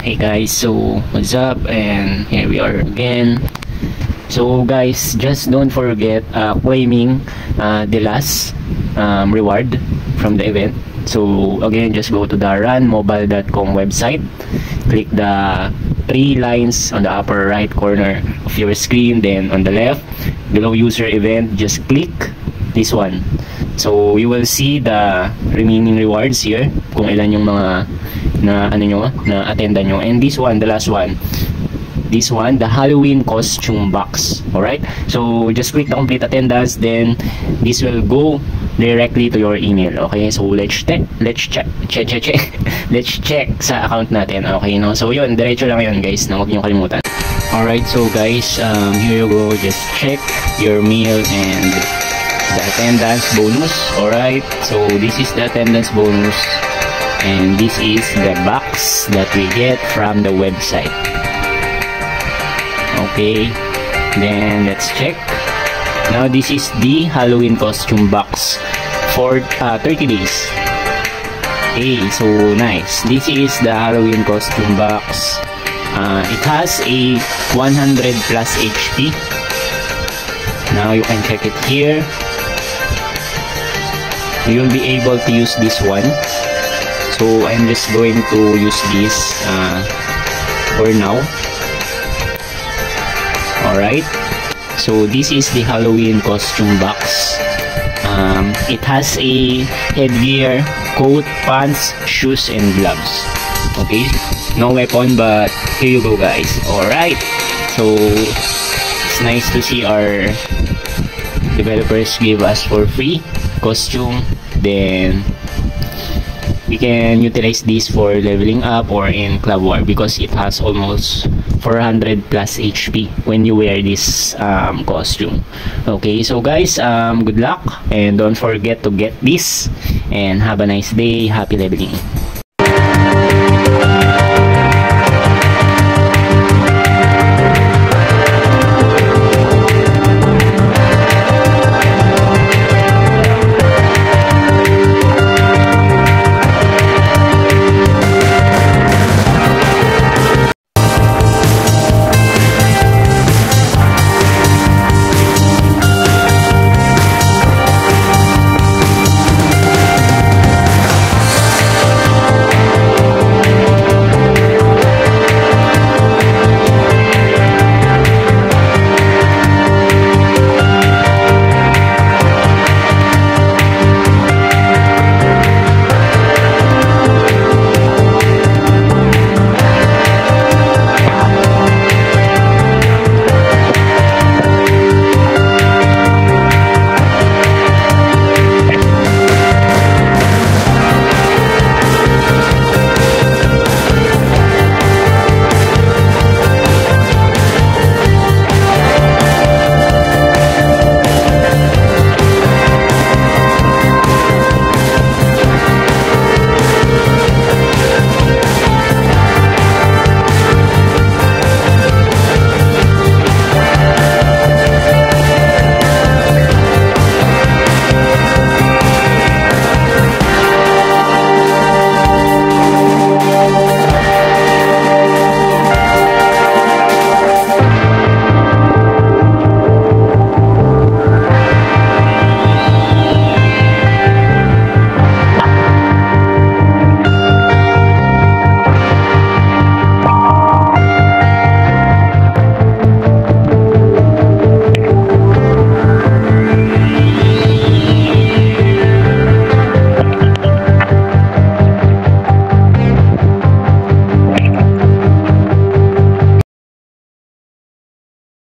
Hey guys, so what's up, and here we are again. So guys, just don't forget claiming the last reward from the event. So again, just go to the runmobile.com website, click the three lines on the upper right corner of your screen, then on the left below user event, just click this one. So you will see the remaining rewards here, kung ilan yung mga na attendan nyo, and this one, the last one, this one, the Halloween costume box. Alright, so just click the complete attendance, then this will go directly to your email. Okay, so let's check let's check sa account natin. Okay, no, so yun, diretso lang yun guys, na huwag nyo kalimutan. Alright, so guys, here you go, just check your mail and the attendance bonus. Alright, so this is the attendance bonus, and this is the box that we get from the website. Okay, then let's check. Now this is the Halloween costume box for 30 days. Okay, so nice. This is the Halloween costume box. It has a 100 plus HP. Now you can check it here. You'll be able to use this one. So I'm just going to use this for now. Alright, so this is the Halloween costume box. It has a headgear, coat, pants, shoes, and gloves. Okay, no weapon, but here you go guys. Alright, so it's nice to see our developers give us for free costume. Then we can utilize this for leveling up or in Club War, because it has almost 400 plus HP when you wear this costume. Okay, so guys, good luck, and don't forget to get this, and have a nice day. Happy leveling.